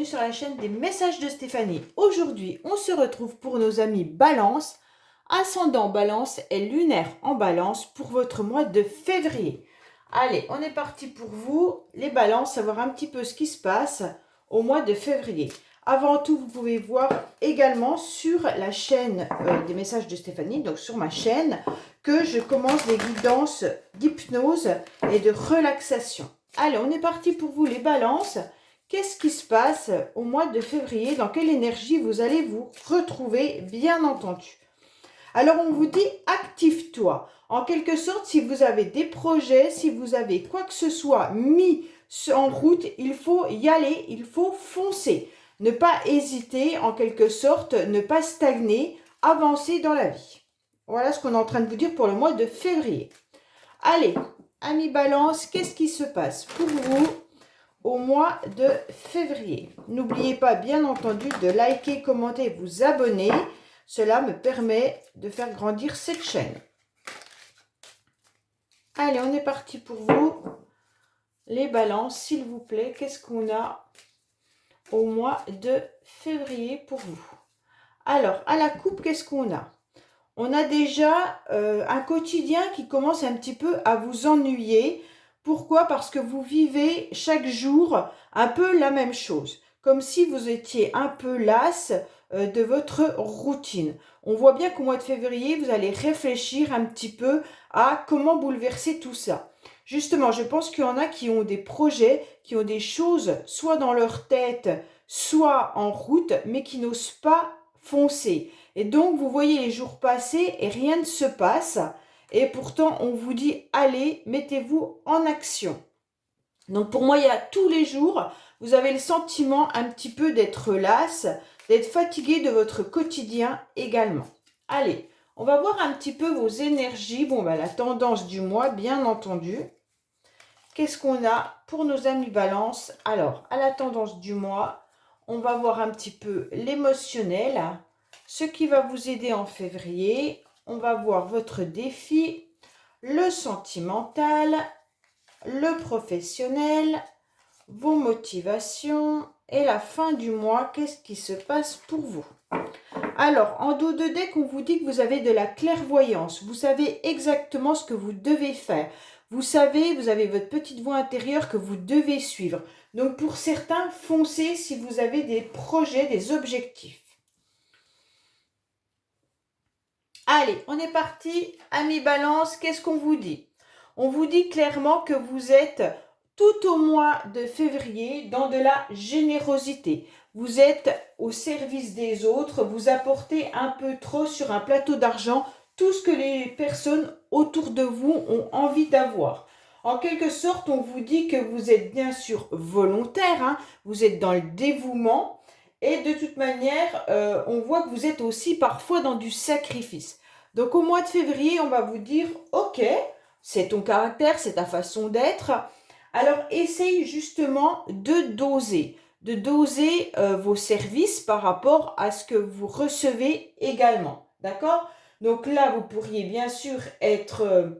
bienvenue sur la chaîne des messages de Stéphanie. Aujourd'hui, on se retrouve pour nos amis Balance, ascendant Balance et lunaire en Balance pour votre mois de février. Allez, on est parti pour vous, les Balances, savoir un petit peu ce qui se passe au mois de février. Avant tout, vous pouvez voir également sur la chaîne des messages de Stéphanie, donc sur ma chaîne, que je commence des guidances d'hypnose et de relaxation. Allez, on est parti pour vous les Balances. Qu'est-ce qui se passe au mois de février? Dans quelle énergie vous allez vous retrouver, bien entendu? Alors, on vous dit active-toi. En quelque sorte, si vous avez des projets, si vous avez quoi que ce soit mis en route, il faut y aller, il faut foncer. Ne pas hésiter, en quelque sorte, ne pas stagner, avancer dans la vie. Voilà ce qu'on est en train de vous dire pour le mois de février. Allez, amis Balance, qu'est-ce qui se passe pour vous au mois de février? N'oubliez pas, bien entendu, de liker, commenter et vous abonner. Cela me permet de faire grandir cette chaîne. Allez, on est parti pour vous. Les Balances, s'il vous plaît, qu'est-ce qu'on a au mois de février pour vous? Alors, à la coupe, qu'est-ce qu'on a? On a déjà un quotidien qui commence un petit peu à vous ennuyer. Pourquoi? Parce que vous vivez chaque jour un peu la même chose. Comme si vous étiez un peu lasse de votre routine. On voit bien qu'au mois de février, vous allez réfléchir un petit peu à comment bouleverser tout ça. Justement, je pense qu'il y en a qui ont des projets, qui ont des choses soit dans leur tête, soit en route, mais qui n'osent pas foncer. Et donc, vous voyez les jours passer et rien ne se passe. Et pourtant, on vous dit, allez, mettez-vous en action. Donc, pour moi, il y a tous les jours, vous avez le sentiment un petit peu d'être lasse, d'être fatigué de votre quotidien également. Allez, on va voir un petit peu vos énergies. Bon, la tendance du mois, bien entendu. Qu'est-ce qu'on a pour nos amis Balance? Alors, à la tendance du mois, on va voir un petit peu l'émotionnel, ce qui va vous aider en février. On va voir votre défi, le sentimental, le professionnel, vos motivations et la fin du mois. Qu'est-ce qui se passe pour vous? Alors, en dos de deck, on vous dit que vous avez de la clairvoyance. Vous savez exactement ce que vous devez faire. Vous savez, vous avez votre petite voix intérieure que vous devez suivre. Donc, pour certains, foncez si vous avez des projets, des objectifs. Allez, on est parti. Amis Balance, qu'est-ce qu'on vous dit? On vous dit clairement que vous êtes tout au mois de février dans de la générosité. Vous êtes au service des autres, vous apportez un peu trop sur un plateau d'argent tout ce que les personnes autour de vous ont envie d'avoir. En quelque sorte, on vous dit que vous êtes bien sûr volontaire, vous êtes dans le dévouement et de toute manière, on voit que vous êtes aussi parfois dans du sacrifice. Donc au mois de février, on va vous dire, ok, c'est ton caractère, c'est ta façon d'être. Alors, essaye justement de doser vos services par rapport à ce que vous recevez également. D'accord? Donc là, vous pourriez bien sûr être,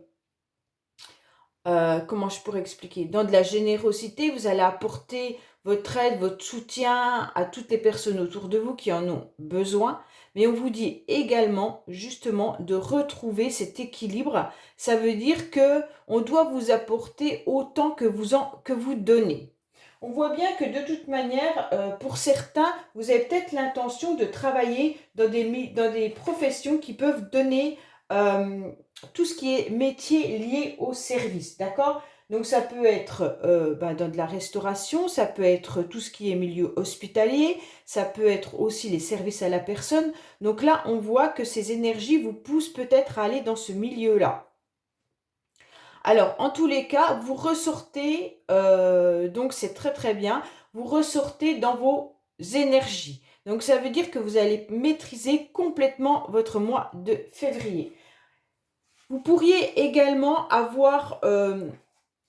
comment je pourrais expliquer? Dans de la générosité, vous allez apporter votre aide, votre soutien à toutes les personnes autour de vous qui en ont besoin. Mais on vous dit également, justement, de retrouver cet équilibre. Ça veut dire que on doit vous apporter autant que vous donnez. On voit bien que de toute manière, pour certains, vous avez peut-être l'intention de travailler dans des professions qui peuvent donner tout ce qui est métier lié au service, d'accord? Donc ça peut être dans de la restauration, ça peut être tout ce qui est milieu hospitalier, ça peut être aussi les services à la personne. Donc là, on voit que ces énergies vous poussent peut-être à aller dans ce milieu-là. Alors, en tous les cas, vous ressortez, donc c'est très très bien, vous ressortez dans vos énergies. Donc ça veut dire que vous allez maîtriser complètement votre mois de février. Vous pourriez également avoir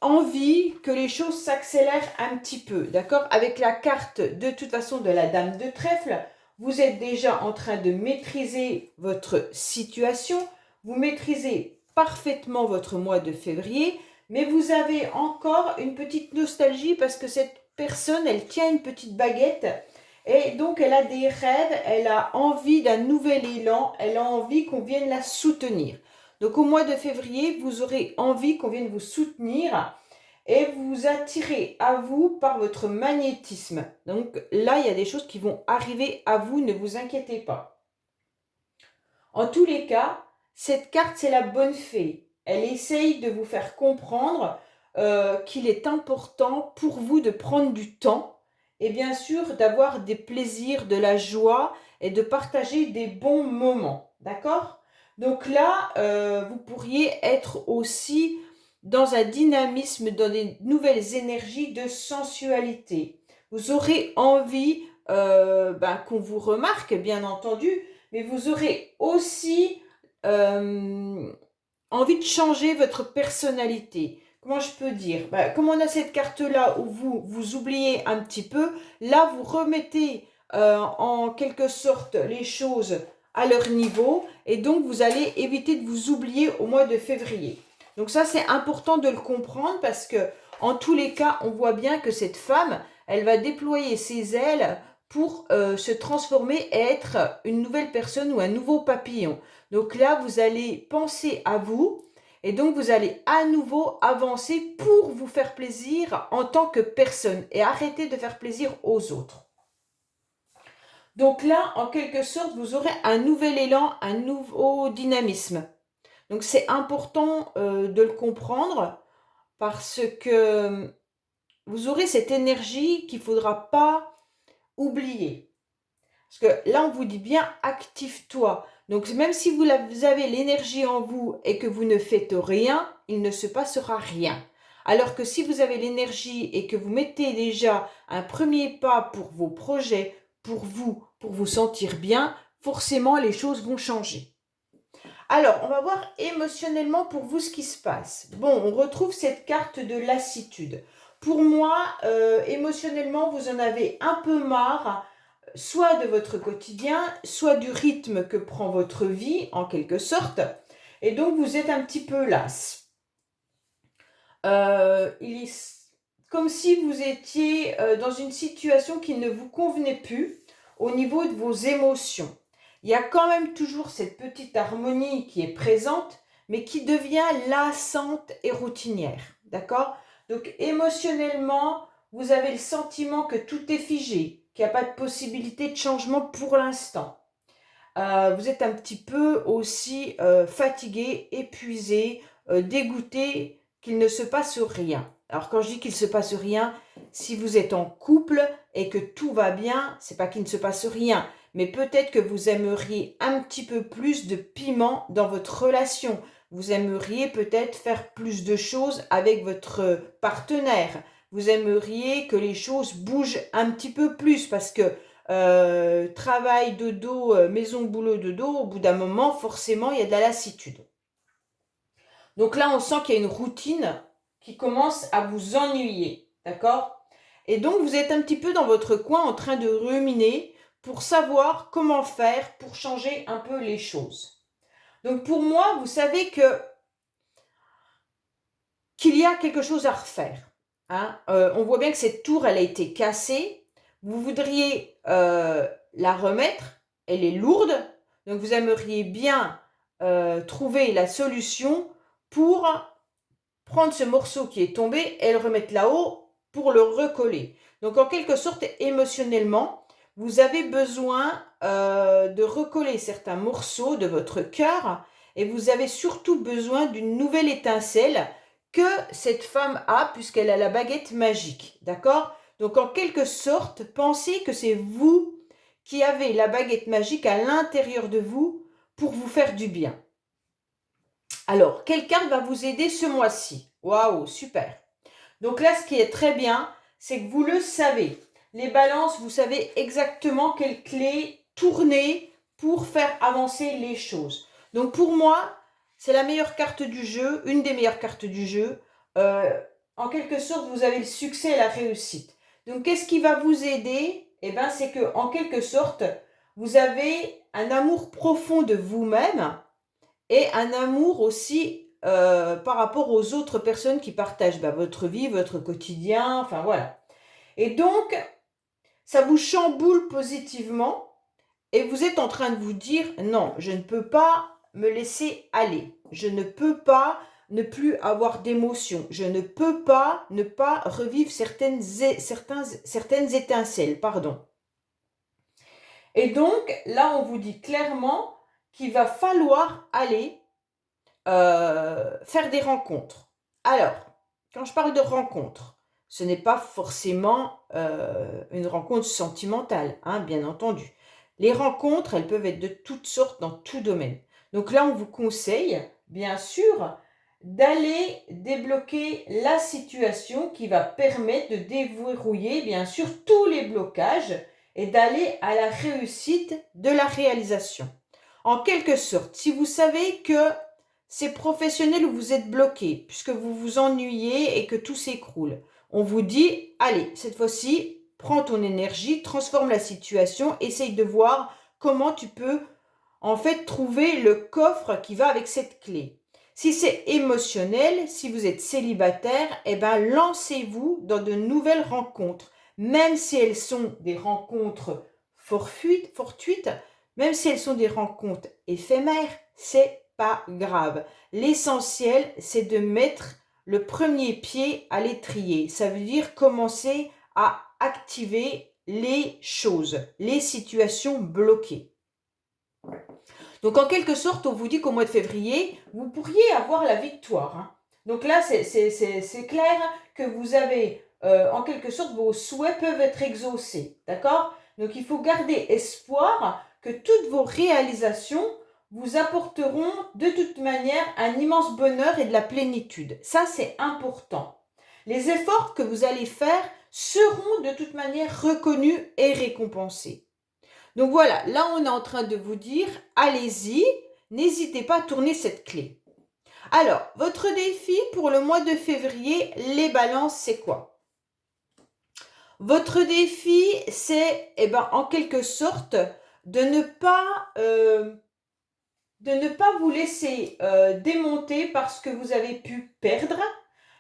envie que les choses s'accélèrent un petit peu, d'accord? Avec la carte de toute façon de la dame de trèfle, vous êtes déjà en train de maîtriser votre situation, vous maîtrisez parfaitement votre mois de février, mais vous avez encore une petite nostalgie parce que cette personne, elle tient une petite baguette et donc elle a des rêves, elle a envie d'un nouvel élan, elle a envie qu'on vienne la soutenir. Donc au mois de février, vous aurez envie qu'on vienne vous soutenir et vous attirez à vous par votre magnétisme. Donc là, il y a des choses qui vont arriver à vous, ne vous inquiétez pas. En tous les cas, cette carte, c'est la bonne fée. Elle essaye de vous faire comprendre qu'il est important pour vous de prendre du temps et bien sûr d'avoir des plaisirs, de la joie et de partager des bons moments. D'accord? Donc là, vous pourriez être aussi dans un dynamisme, dans des nouvelles énergies de sensualité. Vous aurez envie qu'on vous remarque, bien entendu, mais vous aurez aussi envie de changer votre personnalité. Comment je peux dire? Comme on a cette carte-là où vous oubliez un petit peu, là, vous remettez en quelque sorte les choses à leur niveau et donc vous allez éviter de vous oublier au mois de février. Donc ça, c'est important de le comprendre parce que en tous les cas, on voit bien que cette femme, elle va déployer ses ailes pour se transformer et être une nouvelle personne ou un nouveau papillon. Donc là, vous allez penser à vous et donc vous allez à nouveau avancer pour vous faire plaisir en tant que personne et arrêter de faire plaisir aux autres. Donc là, en quelque sorte, vous aurez un nouvel élan, un nouveau dynamisme. Donc c'est important de le comprendre parce que vous aurez cette énergie qu'il ne faudra pas oublier. Parce que là, on vous dit bien, active-toi. Donc, même si vous avez l'énergie en vous et que vous ne faites rien, il ne se passera rien. Alors que si vous avez l'énergie et que vous mettez déjà un premier pas pour vos projets, pour vous sentir bien, forcément, les choses vont changer. Alors, on va voir émotionnellement pour vous ce qui se passe. Bon, on retrouve cette carte de lassitude. Pour moi, émotionnellement, vous en avez un peu marre soit de votre quotidien, soit du rythme que prend votre vie, en quelque sorte. Et donc, vous êtes un petit peu lasse. Il est comme si vous étiez dans une situation qui ne vous convenait plus au niveau de vos émotions. Il y a quand même toujours cette petite harmonie qui est présente, mais qui devient lassante et routinière. D'accord? Donc, émotionnellement, vous avez le sentiment que tout est figé, qu'il n'y a pas de possibilité de changement pour l'instant. Vous êtes un petit peu aussi fatigué, épuisé, dégoûté qu'il ne se passe rien. Alors quand je dis qu'il ne se passe rien, si vous êtes en couple et que tout va bien, c'est pas qu'il ne se passe rien, mais peut-être que vous aimeriez un petit peu plus de piment dans votre relation. Vous aimeriez peut-être faire plus de choses avec votre partenaire. Vous aimeriez que les choses bougent un petit peu plus parce que travail, dodo, maison, boulot, dodo, au bout d'un moment, forcément, il y a de la lassitude. Donc là, on sent qu'il y a une routine qui commence à vous ennuyer, d'accord? Et donc, vous êtes un petit peu dans votre coin en train de ruminer pour savoir comment faire pour changer un peu les choses. Donc, pour moi, vous savez qu'il y a quelque chose à refaire. Hein? On voit bien que cette tour, elle a été cassée. Vous voudriez la remettre, elle est lourde, donc vous aimeriez bien trouver la solution pour prendre ce morceau qui est tombé et le remettre là-haut pour le recoller. Donc en quelque sorte, émotionnellement, vous avez besoin de recoller certains morceaux de votre cœur et vous avez surtout besoin d'une nouvelle étincelle que cette femme a puisqu'elle a la baguette magique, d'accord? Donc en quelque sorte, pensez que c'est vous qui avez la baguette magique à l'intérieur de vous pour vous faire du bien. Alors, quelle carte va vous aider ce mois-ci? Waouh, super. Donc là, ce qui est très bien, c'est que vous le savez. Les balances, vous savez exactement quelle clé tourner pour faire avancer les choses. Donc pour moi, c'est la meilleure carte du jeu, une des meilleures cartes du jeu. En quelque sorte, vous avez le succès et la réussite. Donc qu'est-ce qui va vous aider? Eh bien, c'est que en quelque sorte, vous avez un amour profond de vous-même et un amour aussi par rapport aux autres personnes qui partagent votre vie, votre quotidien, enfin voilà. Et donc, ça vous chamboule positivement et vous êtes en train de vous dire, non, je ne peux pas me laisser aller. Je ne peux pas ne plus avoir d'émotions. Je ne peux pas ne pas revivre certaines étincelles, pardon. Et donc, là, on vous dit clairement qu'il va falloir aller faire des rencontres. Alors, quand je parle de rencontres, ce n'est pas forcément une rencontre sentimentale, hein, bien entendu. Les rencontres, elles peuvent être de toutes sortes dans tout domaine. Donc là, on vous conseille, bien sûr, d'aller débloquer la situation qui va permettre de déverrouiller, bien sûr, tous les blocages et d'aller à la réussite de la réalisation. En quelque sorte, si vous savez que c'est professionnel où vous êtes bloqué, puisque vous vous ennuyez et que tout s'écroule, on vous dit, allez, cette fois-ci, prends ton énergie, transforme la situation, essaye de voir comment tu peux en fait trouver le coffre qui va avec cette clé. Si c'est émotionnel, si vous êtes célibataire, eh ben lancez-vous dans de nouvelles rencontres, même si elles sont des rencontres fortuites, même si elles sont des rencontres éphémères, c'est pas grave. L'essentiel, c'est de mettre le premier pied à l'étrier. Ça veut dire commencer à activer les choses, les situations bloquées. Donc, en quelque sorte, on vous dit qu'au mois de février, vous pourriez avoir la victoire. Hein. Donc là, c'est clair que vous avez, en quelque sorte, vos souhaits peuvent être exaucés. D'accord? Donc, il faut garder espoir que toutes vos réalisations vous apporteront de toute manière un immense bonheur et de la plénitude. Ça, c'est important. Les efforts que vous allez faire seront de toute manière reconnus et récompensés. Donc voilà, là on est en train de vous dire, allez-y, n'hésitez pas à tourner cette clé. Alors, votre défi pour le mois de février, les balances, c'est quoi? Votre défi, c'est, en quelque sorte, de ne pas vous laisser démonter par ce que vous avez pu perdre.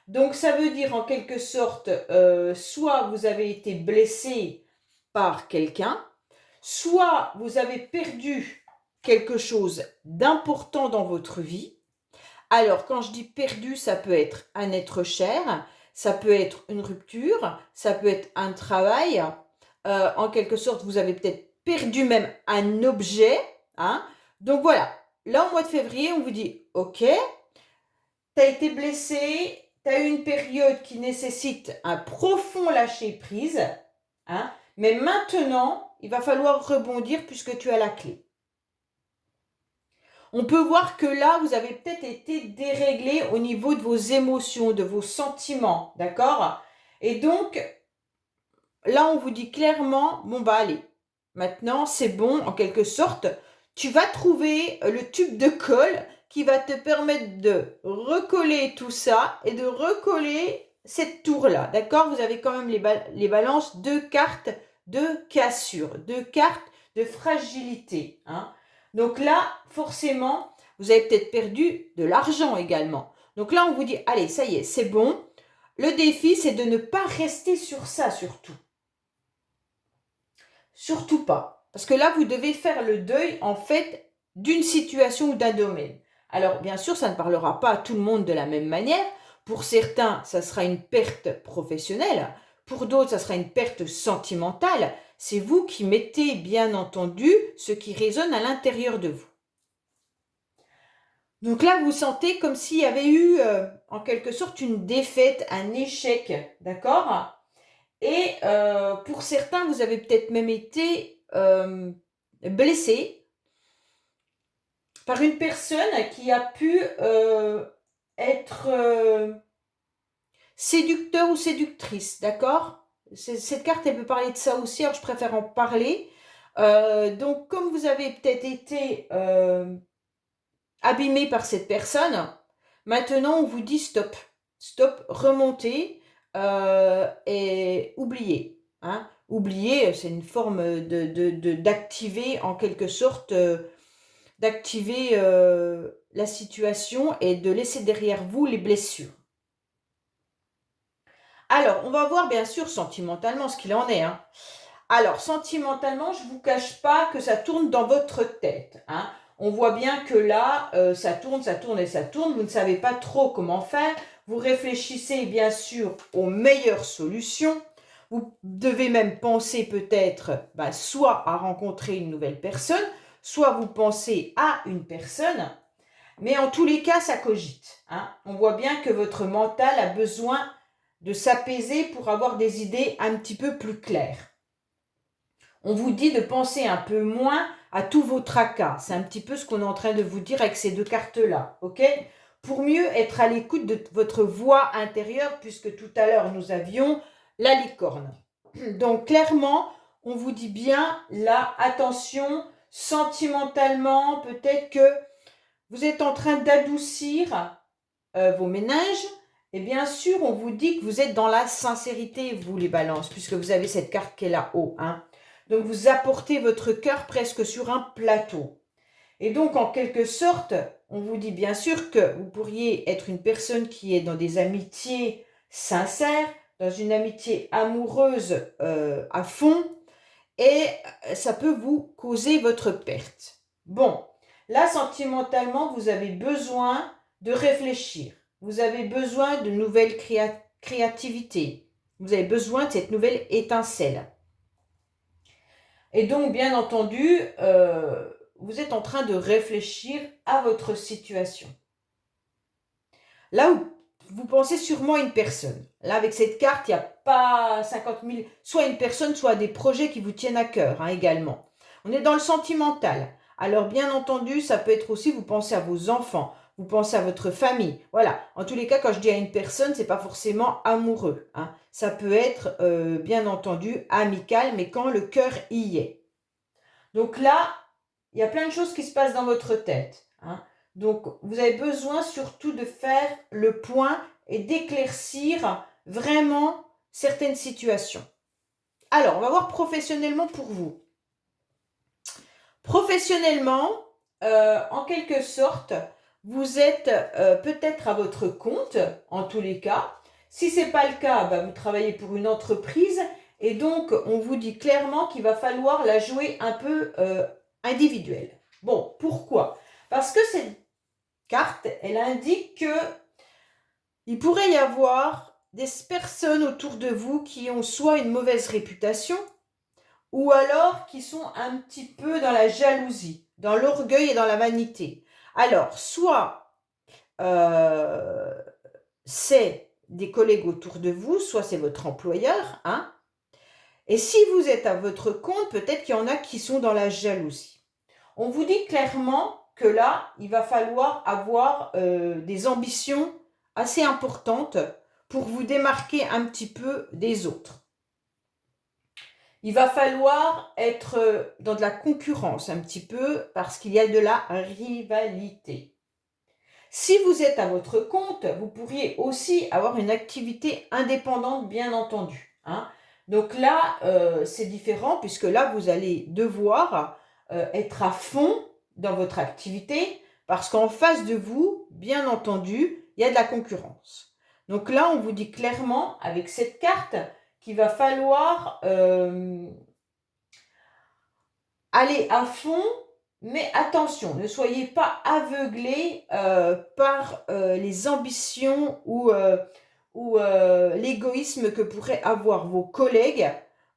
Donc, ça veut dire en quelque sorte, soit vous avez été blessé par quelqu'un, soit vous avez perdu quelque chose d'important dans votre vie. Alors, quand je dis perdu, ça peut être un être cher, ça peut être une rupture, ça peut être un travail. En quelque sorte, vous avez peut-être perdu même un objet. Hein. Donc voilà, là au mois de février, on vous dit, ok, tu as été blessé, tu as eu une période qui nécessite un profond lâcher-prise, hein, mais maintenant, il va falloir rebondir puisque tu as la clé. On peut voir que là, vous avez peut-être été déréglé au niveau de vos émotions, de vos sentiments, d'accord? Et donc, là, on vous dit clairement, bon bah allez, maintenant c'est bon, en quelque sorte, tu vas trouver le tube de colle qui va te permettre de recoller tout ça et de recoller cette tour-là, d'accord? Vous avez quand même les balances, 2 cartes de cassure, 2 cartes de fragilité, hein? Donc là, forcément, vous avez peut-être perdu de l'argent également. Donc là, on vous dit, allez, ça y est, c'est bon. Le défi, c'est de ne pas rester sur ça surtout. Surtout pas. Parce que là, vous devez faire le deuil, en fait, d'une situation ou d'un domaine. Alors, bien sûr, ça ne parlera pas à tout le monde de la même manière. Pour certains, ça sera une perte professionnelle. Pour d'autres, ça sera une perte sentimentale. C'est vous qui mettez, bien entendu, ce qui résonne à l'intérieur de vous. Donc là, vous sentez comme s'il y avait eu, en quelque sorte, une défaite, un échec, d'accord? Et pour certains, vous avez peut-être même été blessé par une personne qui a pu être séducteur ou séductrice, d'accord? Cette carte, elle peut parler de ça aussi, alors je préfère en parler. Donc, comme vous avez peut-être été abîmé par cette personne, maintenant on vous dit stop. Stop, remontez et oubliez. Hein. Oublier, c'est une forme d'activer en quelque sorte, d'activer la situation et de laisser derrière vous les blessures. Alors, on va voir bien sûr sentimentalement ce qu'il en est, hein. Alors, sentimentalement, je ne vous cache pas que ça tourne dans votre tête, hein. On voit bien que là, ça tourne et ça tourne. Vous ne savez pas trop comment faire. Vous réfléchissez bien sûr aux meilleures solutions. Vous devez même penser peut-être soit à rencontrer une nouvelle personne, soit vous pensez à une personne. Mais en tous les cas, ça cogite, hein. On voit bien que votre mental a besoin de s'apaiser pour avoir des idées un petit peu plus claires. On vous dit de penser un peu moins à tous vos tracas. C'est un petit peu ce qu'on est en train de vous dire avec ces deux cartes-là, ok? Pour mieux être à l'écoute de votre voix intérieure, puisque tout à l'heure, nous avions la licorne. Donc, clairement, on vous dit bien, là, attention, sentimentalement, peut-être que vous êtes en train d'adoucir vos ménages. Et bien sûr, on vous dit que vous êtes dans la sincérité, vous les balances, puisque vous avez cette carte qui est là-haut, hein. Donc, vous apportez votre cœur presque sur un plateau. Et donc, en quelque sorte, on vous dit bien sûr que vous pourriez être une personne qui est dans des amitiés sincères, dans une amitié amoureuse à fond, et ça peut vous causer votre perte. Bon, là, sentimentalement, vous avez besoin de réfléchir. Vous avez besoin de nouvelles créativités. Vous avez besoin de cette nouvelle étincelle. Et donc, bien entendu, vous êtes en train de réfléchir à votre situation. Là où vous pensez sûrement à une personne. Là, avec cette carte, il n'y a pas 50 000, soit une personne, soit des projets qui vous tiennent à cœur, hein, également. On est dans le sentimental. Alors, bien entendu, ça peut être aussi, vous pensez à vos enfants, vous pensez à votre famille. Voilà. En tous les cas, quand je dis à une personne, c'est pas forcément amoureux, hein. Ça peut être, bien entendu, amical, mais quand le cœur y est. Donc là, il y a plein de choses qui se passent dans votre tête, hein. Donc, vous avez besoin surtout de faire le point et d'éclaircir vraiment certaines situations. Alors, on va voir professionnellement pour vous. Professionnellement, en quelque sorte, vous êtes peut-être à votre compte, en tous les cas. Si ce n'est pas le cas, vous travaillez pour une entreprise et donc on vous dit clairement qu'il va falloir la jouer un peu individuelle. Bon, pourquoi? Parce que cette carte, elle indique que il pourrait y avoir des personnes autour de vous qui ont soit une mauvaise réputation, ou alors qui sont un petit peu dans la jalousie, dans l'orgueil et dans la vanité. Alors, soit c'est des collègues autour de vous, soit c'est votre employeur, hein. Et si vous êtes à votre compte, peut-être qu'il y en a qui sont dans la jalousie. On vous dit clairement que là, il va falloir avoir des ambitions assez importantes pour vous démarquer un petit peu des autres. Il va falloir être dans de la concurrence un petit peu parce qu'il y a de la rivalité. Si vous êtes à votre compte, vous pourriez aussi avoir une activité indépendante, bien entendu, hein. Donc là, c'est différent puisque là, vous allez devoir être à fond dans votre activité parce qu'en face de vous, bien entendu, il y a de la concurrence. Donc là, on vous dit clairement avec cette carte qu'il va falloir aller à fond, mais attention, ne soyez pas aveuglés par les ambitions ou l'égoïsme que pourraient avoir vos collègues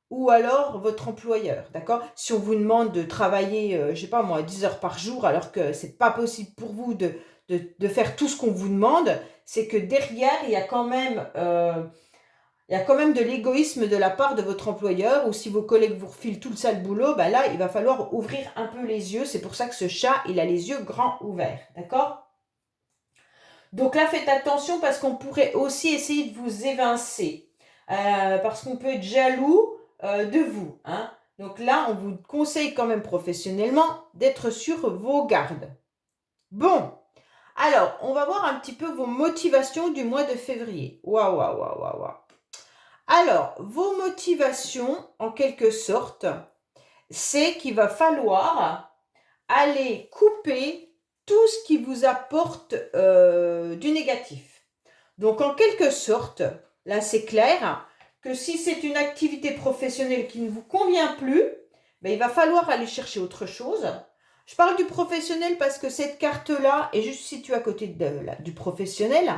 ou alors votre employeur, d'accord? Si on vous demande de travailler, je sais pas moi, 10 heures par jour, alors que c'est pas possible pour vous de faire tout ce qu'on vous demande, c'est que derrière, il y a quand même de l'égoïsme de la part de votre employeur, ou si vos collègues vous refilent tout le sale boulot, là, il va falloir ouvrir un peu les yeux. C'est pour ça que ce chat, il a les yeux grands ouverts, d'accord? Donc là, faites attention parce qu'on pourrait aussi essayer de vous évincer, parce qu'on peut être jaloux de vous, hein. Donc là, on vous conseille quand même professionnellement d'être sur vos gardes. Bon, alors, on va voir un petit peu vos motivations du mois de février. Waouh, waouh, waouh, waouh, waouh. Alors, vos motivations, en quelque sorte, c'est qu'il va falloir aller couper tout ce qui vous apporte du négatif. Donc, en quelque sorte, là c'est clair, que si c'est une activité professionnelle qui ne vous convient plus, ben, il va falloir aller chercher autre chose. Je parle du professionnel parce que cette carte-là est juste située à côté du professionnel.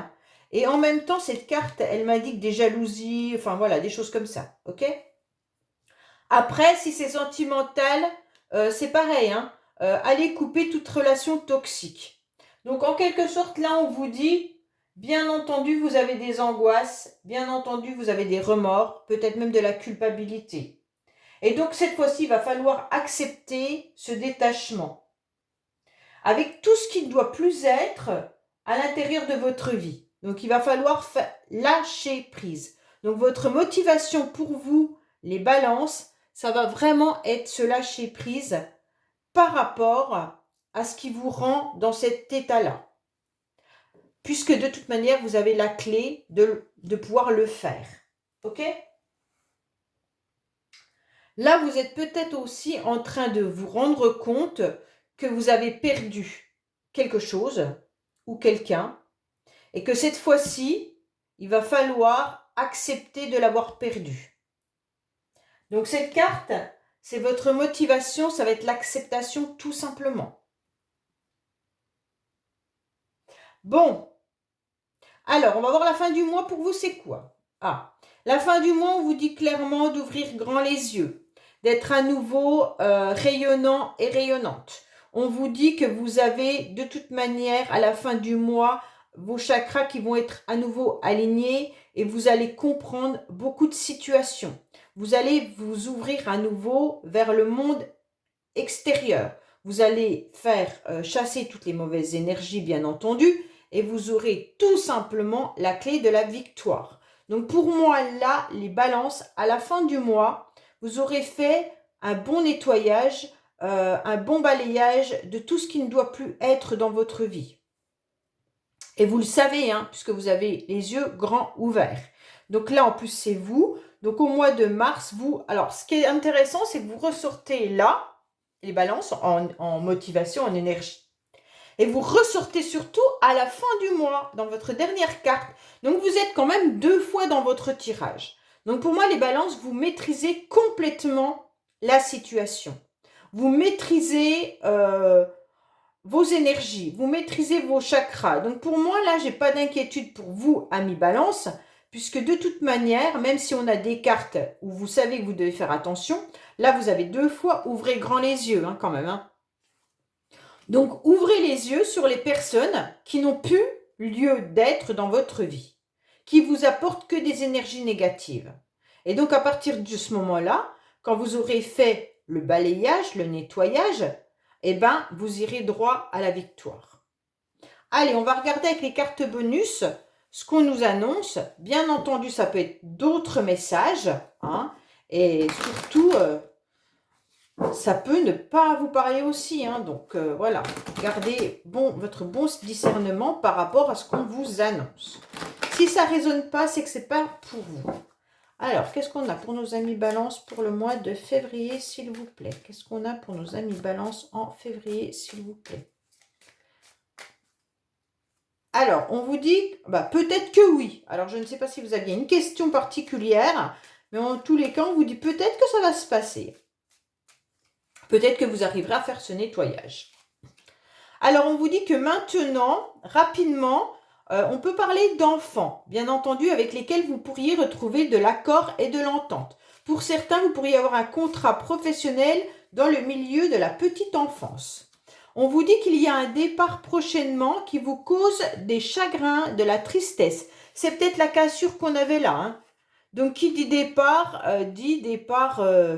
Et en même temps, cette carte, elle m'indique des jalousies, enfin voilà, des choses comme ça. Ok? Après, si c'est sentimental, c'est pareil. Hein, allez couper toute relation toxique. Donc, en quelque sorte, là, on vous dit, bien entendu, vous avez des angoisses, bien entendu, vous avez des remords, peut-être même de la culpabilité. Et donc, cette fois-ci, il va falloir accepter ce détachement avec tout ce qui ne doit plus être à l'intérieur de votre vie. Donc, il va falloir lâcher prise. Donc, votre motivation pour vous, les balances, ça va vraiment être ce lâcher prise par rapport à ce qui vous rend dans cet état-là. Puisque de toute manière, vous avez la clé de pouvoir le faire. Ok ? Là, vous êtes peut-être aussi en train de vous rendre compte que vous avez perdu quelque chose ou quelqu'un et que cette fois-ci, il va falloir accepter de l'avoir perdu. Donc cette carte, c'est votre motivation, ça va être l'acceptation tout simplement. Bon, alors on va voir la fin du mois pour vous, c'est quoi? Ah, la fin du mois, on vous dit clairement d'ouvrir grand les yeux, d'être à nouveau rayonnant et rayonnante. On vous dit que vous avez de toute manière à la fin du mois vos chakras qui vont être à nouveau alignés et vous allez comprendre beaucoup de situations. Vous allez vous ouvrir à nouveau vers le monde extérieur. Vous allez faire chasser toutes les mauvaises énergies, bien entendu, et vous aurez tout simplement la clé de la victoire. Donc pour moi, là, les balances, à la fin du mois, vous aurez fait un bon nettoyage, un bon balayage de tout ce qui ne doit plus être dans votre vie. Et vous le savez, hein, puisque vous avez les yeux grands ouverts. Donc là, en plus, c'est vous. Donc au mois de mars, vous... Alors, ce qui est intéressant, c'est que vous ressortez là, les balances, en motivation, en énergie. Et vous ressortez surtout à la fin du mois, dans votre dernière carte. Donc vous êtes quand même 2 fois dans votre tirage. Donc pour moi, les balances, vous maîtrisez complètement la situation. Vous maîtrisez vos énergies, vous maîtrisez vos chakras. Donc pour moi, là, j'ai pas d'inquiétude pour vous, amis balance, puisque de toute manière, même si on a des cartes où vous savez que vous devez faire attention, là, vous avez 2 fois, ouvrez grand les yeux, hein, quand même. Hein. Donc, ouvrez les yeux sur les personnes qui n'ont plus lieu d'être dans votre vie, qui vous apportent que des énergies négatives. Et donc, à partir de ce moment-là, quand vous aurez fait le balayage, le nettoyage, eh ben, vous irez droit à la victoire. Allez, on va regarder avec les cartes bonus ce qu'on nous annonce. Bien entendu, ça peut être d'autres messages, hein, et surtout... ça peut ne pas vous parler aussi. Hein, donc, voilà. Gardez votre bon discernement par rapport à ce qu'on vous annonce. Si ça ne résonne pas, c'est que ce n'est pas pour vous. Alors, qu'est-ce qu'on a pour nos amis Balance pour le mois de février, s'il vous plaît? Qu'est-ce qu'on a pour nos amis Balance en février, s'il vous plaît? Alors, on vous dit, peut-être que oui. Alors, je ne sais pas si vous aviez une question particulière, mais en tous les cas, on vous dit peut-être que ça va se passer. Peut-être que vous arriverez à faire ce nettoyage. Alors, on vous dit que maintenant, rapidement, on peut parler d'enfants, bien entendu, avec lesquels vous pourriez retrouver de l'accord et de l'entente. Pour certains, vous pourriez avoir un contrat professionnel dans le milieu de la petite enfance. On vous dit qu'il y a un départ prochainement qui vous cause des chagrins, de la tristesse. C'est peut-être la cassure qu'on avait là, hein. Donc, qui dit départ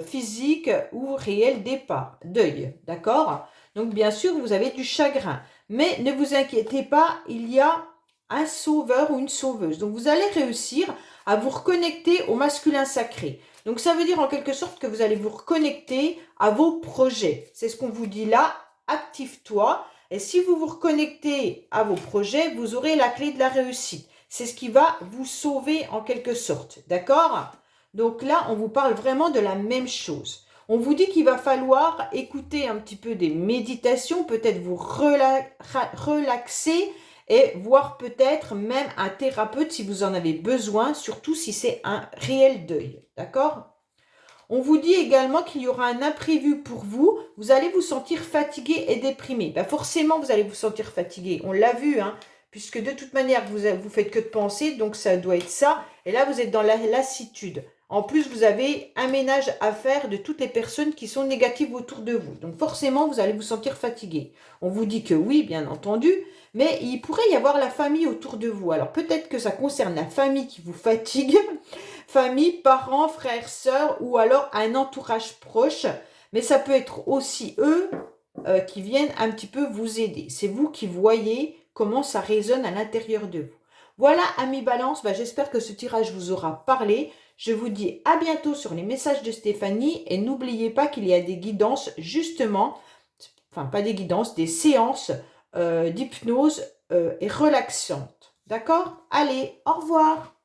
physique ou réel départ, deuil, d'accord? Donc, bien sûr, vous avez du chagrin. Mais ne vous inquiétez pas, il y a un sauveur ou une sauveuse. Donc, vous allez réussir à vous reconnecter au masculin sacré. Donc, ça veut dire en quelque sorte que vous allez vous reconnecter à vos projets. C'est ce qu'on vous dit là, active-toi. Et si vous vous reconnectez à vos projets, vous aurez la clé de la réussite. C'est ce qui va vous sauver en quelque sorte, d'accord? Donc là, on vous parle vraiment de la même chose. On vous dit qu'il va falloir écouter un petit peu des méditations, peut-être vous relaxer et voir peut-être même un thérapeute si vous en avez besoin, surtout si c'est un réel deuil. D'accord? On vous dit également qu'il y aura un imprévu pour vous. Vous allez vous sentir fatigué et déprimé. Ben forcément, vous allez vous sentir fatigué. On l'a vu, hein, puisque de toute manière, vous faites que de penser, donc ça doit être ça. Et là, vous êtes dans la lassitude. En plus, vous avez un ménage à faire de toutes les personnes qui sont négatives autour de vous. Donc forcément, vous allez vous sentir fatigué. On vous dit que oui, bien entendu, mais il pourrait y avoir la famille autour de vous. Alors peut-être que ça concerne la famille qui vous fatigue, famille, parents, frères, sœurs ou alors un entourage proche. Mais ça peut être aussi eux qui viennent un petit peu vous aider. C'est vous qui voyez comment ça résonne à l'intérieur de vous. Voilà, amis Balance, j'espère que ce tirage vous aura parlé. Je vous dis à bientôt sur les messages de Stéphanie et n'oubliez pas qu'il y a des guidances justement, enfin pas des guidances, des séances d'hypnose et relaxantes. D'accord? Allez, au revoir!